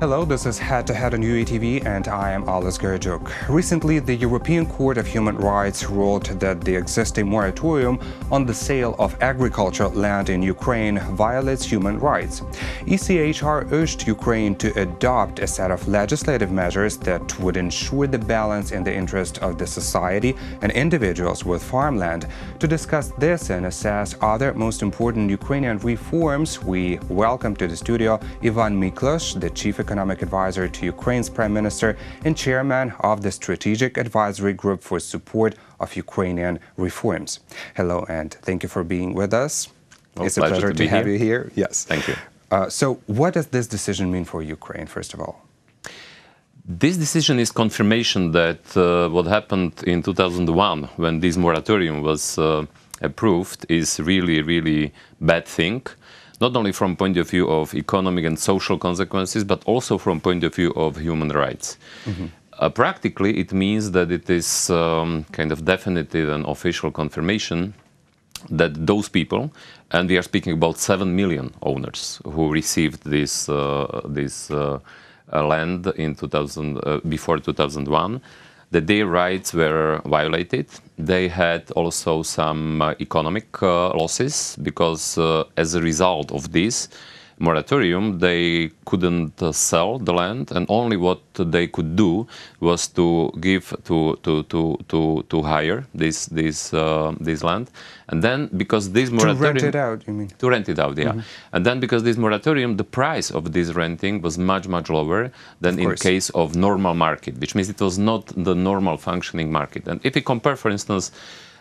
Hello, this is Head to Head on UATV, and I am Alice Gerjuk. Recently, the European Court of Human Rights ruled that the existing moratorium on the sale of agricultural land in Ukraine violates human rights. ECHR urged Ukraine to adopt a set of legislative measures that would ensure the balance in the interest of the society and individuals with farmland. To discuss this and assess other most important Ukrainian reforms, we welcome to the studio Ivan Miklosh, the Chief Economic Advisor to Ukraine's Prime Minister and Chairman of the Strategic Advisory Group for Support of Ukrainian Reforms. Hello, and thank you for being with us. Well, it's a pleasure to have you here. Yes. Thank you. So what does this decision mean for Ukraine, first of all? This decision is confirmation that what happened in 2001, when this moratorium was approved, is really bad thing. Not only from point of view of economic and social consequences, but also from point of view of human rights. Practically, it means that it is kind of definitive and official confirmation that those people, and we are speaking about 7 million owners who received this land in before 2001, that their rights were violated. They had also some economic losses because as a result of this moratorium, they couldn't sell the land, and only what they could do was to give to hire this land, and then because this moratorium to rent it out, you mean? To rent it out, yeah. And then because this moratorium, the price of this renting was much lower than in case of normal market, which means it was not the normal functioning market. And if we compare, for instance,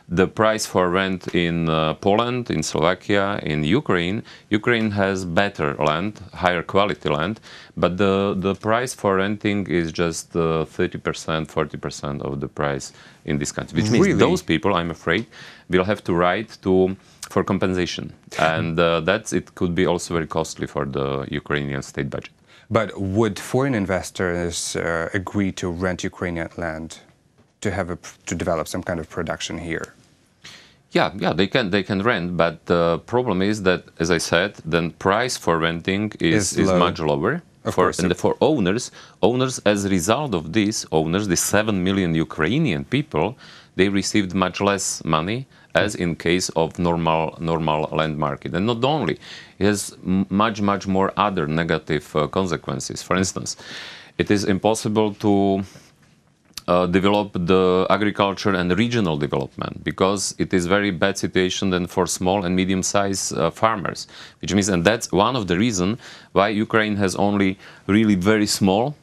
the price for rent in Poland, in Slovakia, in Ukraine has better land, higher quality land, but the price for renting is just 30%, 40% of the price in this country, which means those people, I'm afraid, will have to write for compensation, and it could be also very costly for the Ukrainian state budget. But would foreign investors agree to rent Ukrainian land to develop some kind of production here? Yeah, they can rent, but the problem is that, as I said, the price for renting is much lower. For owners, as a result of this, the 7 million Ukrainian people, they received much less money as in case of normal land market. And not only, it has much more other negative consequences. For instance, it is impossible to develop the agriculture and regional development because it is very bad situation then for small and medium-sized farmers, which means, and that's one of the reasons why Ukraine has only really very small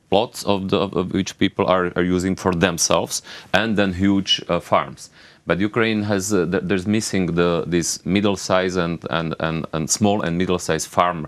plots of which people are using for themselves, and then huge farms. But Ukraine has there's missing this middle-sized and small and middle-sized farm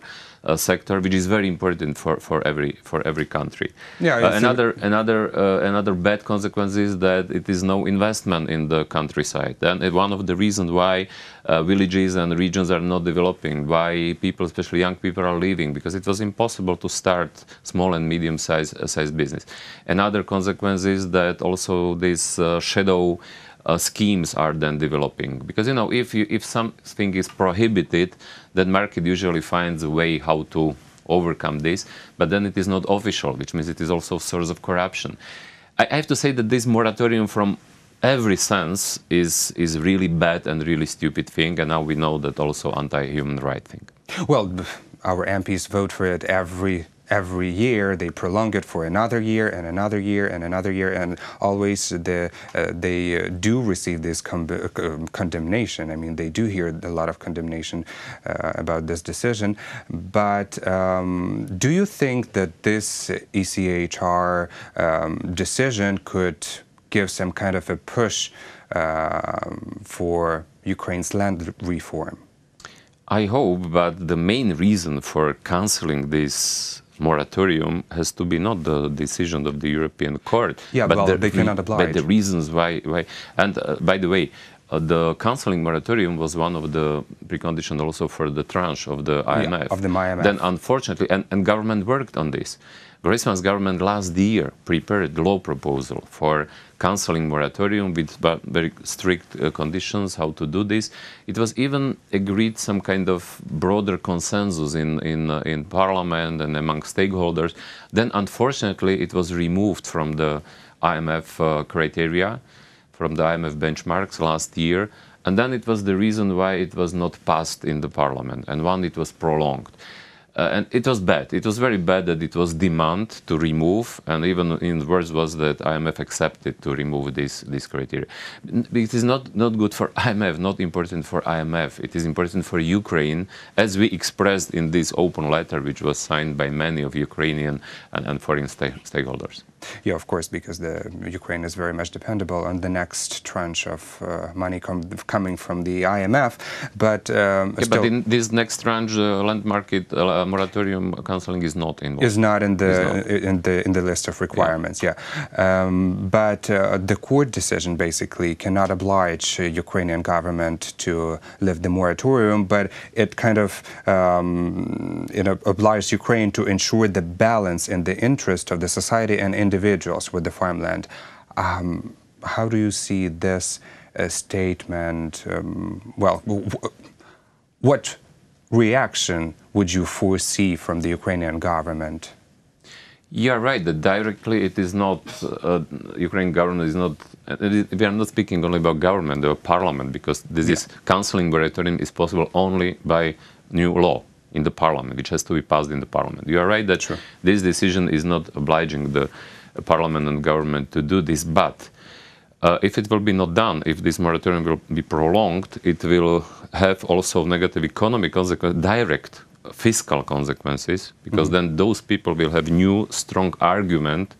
sector, which is very important for every country. Yeah, another bad consequence is that it is no investment in the countryside, and one of the reasons why villages and regions are not developing, why people, especially young people, are leaving, because it was impossible to start small and medium-sized business. Another consequence is that also these shadow schemes are then developing, because if something is prohibited, then market usually finds a way how to overcome this, but then it is not official, which means it is also a source of corruption. I have to say that this moratorium from every sense is really bad and really stupid thing, and now we know that also anti-human right thing. Well, our MPs vote for it every year. They prolong it for another year and another year and another year, and always they do receive this condemnation. I mean, they do hear a lot of condemnation about this decision. But do you think that this ECHR decision could give some kind of a push for Ukraine's land reform? I hope, but the main reason for cancelling this moratorium has to be not the decision of the European Court, but they cannot oblige. But the reasons why. And by the way, the cancelling moratorium was one of the preconditions also for the tranche of the IMF. Of the IMF. Then, unfortunately, and government worked on this. Groisman's government last year prepared a law proposal for cancelling moratorium with very strict conditions how to do this. It was even agreed some kind of broader consensus in parliament and among stakeholders. Then unfortunately it was removed from the IMF criteria, from the IMF benchmarks last year. And then it was the reason why it was not passed in the parliament, and one, it was prolonged. And it was bad. It was very bad that it was demanded to remove, and even in worse was that IMF accepted to remove this criteria. It is not good for IMF, not important for IMF. It is important for Ukraine, as we expressed in this open letter, which was signed by many of Ukrainian and foreign stakeholders. Yeah, of course, because Ukraine is very much dependable on the next tranche of money coming from the IMF. But but in this next tranche, land market moratorium cancelling is not involved. Is not in the list of requirements. Yeah. But the court decision basically cannot oblige Ukrainian government to lift the moratorium, but it kind of obliges Ukraine to ensure the balance in the interest of the society and individuals with the farmland. How do you see this statement? Well, what reaction would you foresee from the Ukrainian government? You're right that directly it is not, Ukrainian government is not, we are not speaking only about government or parliament, because this is cancelling moratorium is possible only by new law in the parliament, which has to be passed in the parliament. You are right that this decision is not obliging the parliament and government to do this, but if it will be not done, if this moratorium will be prolonged, it will have also negative economic consequences, direct fiscal consequences, because then those people will have new strong argument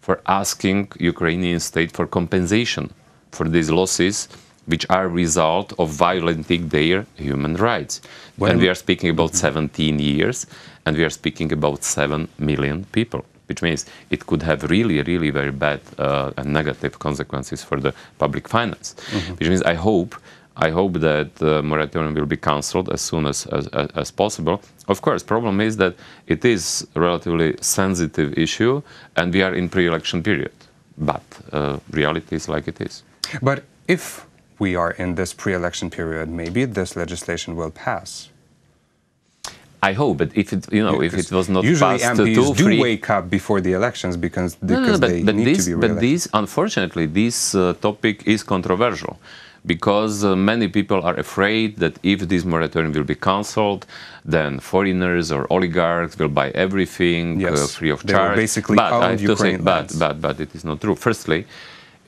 for asking Ukrainian state for compensation for these losses, which are result of violating their human rights. And we are speaking about 17 years, and we are speaking about 7 million people, which means it could have really, really very bad and negative consequences for the public finance. Which means I hope that the moratorium will be cancelled as soon as possible. Of course, problem is that it is a relatively sensitive issue, and we are in pre-election period. But reality is like it is. But if we are in this pre-election period, maybe this legislation will pass. I hope, but if it, if it was not usually passed, MPs do wake up before the elections because they need to be re-elected. But unfortunately, this topic is controversial, because many people are afraid that if this moratorium will be cancelled, then foreigners or oligarchs will buy everything free of charge. Basically own Ukrainian lands. But it is not true. Firstly,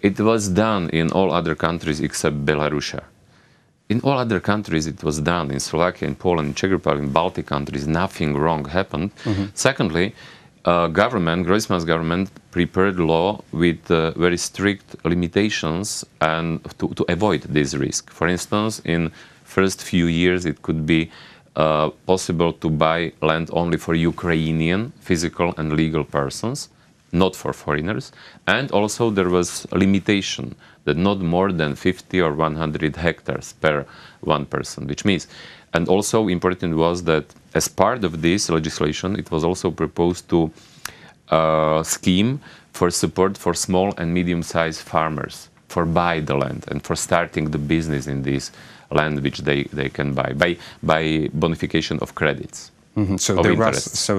it was done in all other countries except Belarus. In all other countries, it was done. In Slovakia, in Poland, in Czech Republic, in Baltic countries, nothing wrong happened. Secondly, Groisman's government prepared law with very strict limitations and to avoid this risk. For instance, in first few years, it could be possible to buy land only for Ukrainian physical and legal persons, not for foreigners. And also there was a limitation that not more than 50 or 100 hectares per one person, which means, and also important was that as part of this legislation, it was also proposed to scheme for support for small and medium-sized farmers for buy the land and for starting the business in this land which they can buy by bonification of credits. So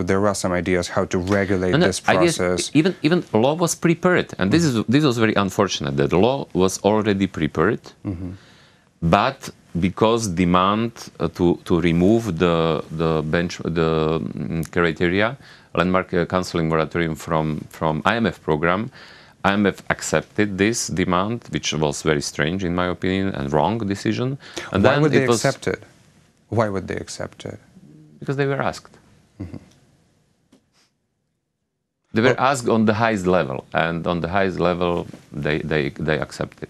there were some ideas how to regulate this process. Even law was prepared, and this was very unfortunate that the law was already prepared, but because demand to remove the criteria, landmark cancelling moratorium from IMF program, IMF accepted this demand, which was very strange in my opinion and wrong decision. And why would they accept it? Why would they accept it? Because they were asked. They were asked on the highest level, and on the highest level, they accepted.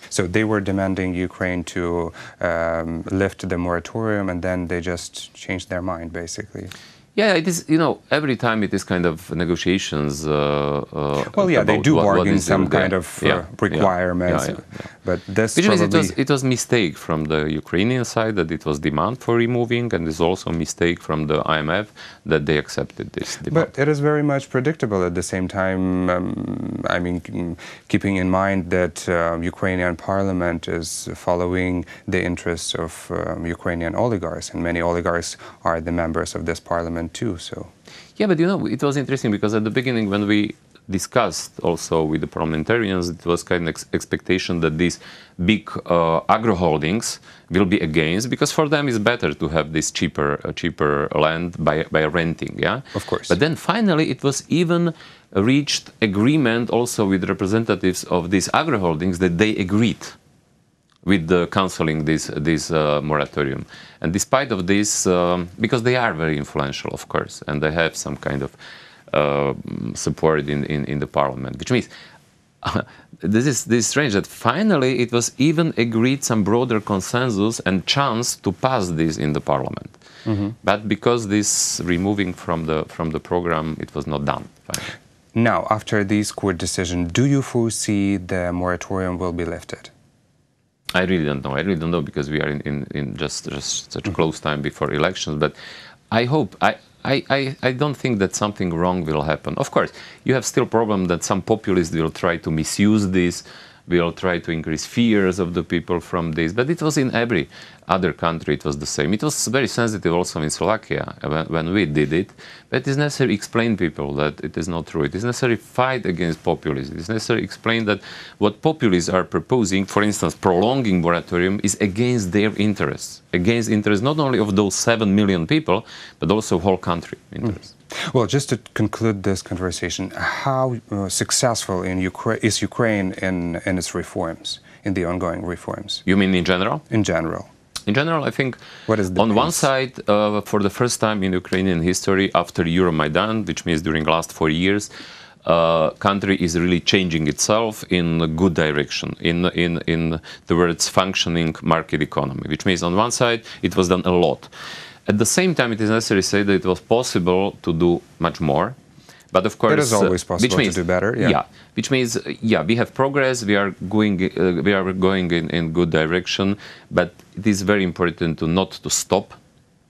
So they were demanding Ukraine to lift the moratorium, and then they just changed their mind, basically. Yeah, it is. Every time it is kind of negotiations. Well, yeah, they do bargain some kind of requirements, but this which probably... means it was mistake from the Ukrainian side that it was demand for removing, and it's also a mistake from the IMF that they accepted this demand. But it is very much predictable at the same time. I mean, keeping in mind that Ukrainian parliament is following the interests of Ukrainian oligarchs, and many oligarchs are the members of this parliament too. So, yeah, but it was interesting because at the beginning, when we discussed also with the parliamentarians, it was kind of expectation that these big agro holdings will be against, because for them it's better to have this cheaper land by renting. Yeah, of course. But then finally, it was even reached agreement also with representatives of these agro holdings that they agreed with the cancelling this moratorium. And despite of this, because they are very influential, of course, and they have some kind of support in the parliament, which means this is strange that finally it was even agreed some broader consensus and chance to pass this in the parliament. But because this removing from the program, it was not done finally. Now, after this court decision, do you foresee the moratorium will be lifted? I really don't know. I really don't know, because we are in just such a close time before elections. But I hope, I don't think that something wrong will happen. Of course, you have still problem that some populists will try to misuse this, will try to increase fears of the people from this. But it was in every other country, it was the same. It was very sensitive also in Slovakia when we did it. But it is necessary to explain people that it is not true. It is necessary to fight against populism. It is necessary to explain that what populists are proposing, for instance, prolonging moratorium, is against their interests. Against interests not only of those 7 million people, but also whole country interests. Well, just to conclude this conversation, how successful is Ukraine in its reforms, in the ongoing reforms? You mean in general? In general. In general, I think what is the on pace? one side, for the first time in Ukrainian history, after Euromaidan, which means during the last 4 years, country is really changing itself in a good direction, in towards functioning market economy, which means on one side, it was done a lot. At the same time, it is necessary to say that it was possible to do much more. But of course, it is always possible to do better. Yeah, which means we have progress. We are going in good direction. But it is very important not to stop,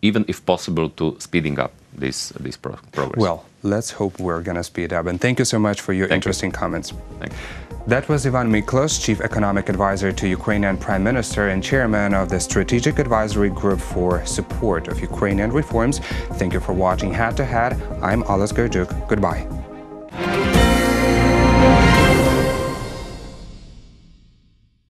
even if possible, to speeding up this progress. Well, let's hope we're going to speed up. And thank you so much for your interesting comments. Thank you. That was Ivan Miklosh, Chief Economic Advisor to Ukrainian Prime Minister and Chairman of the Strategic Advisory Group for Support of Ukrainian Reforms. Thank you for watching Head to Head. I'm Alas Gerjuk. Goodbye.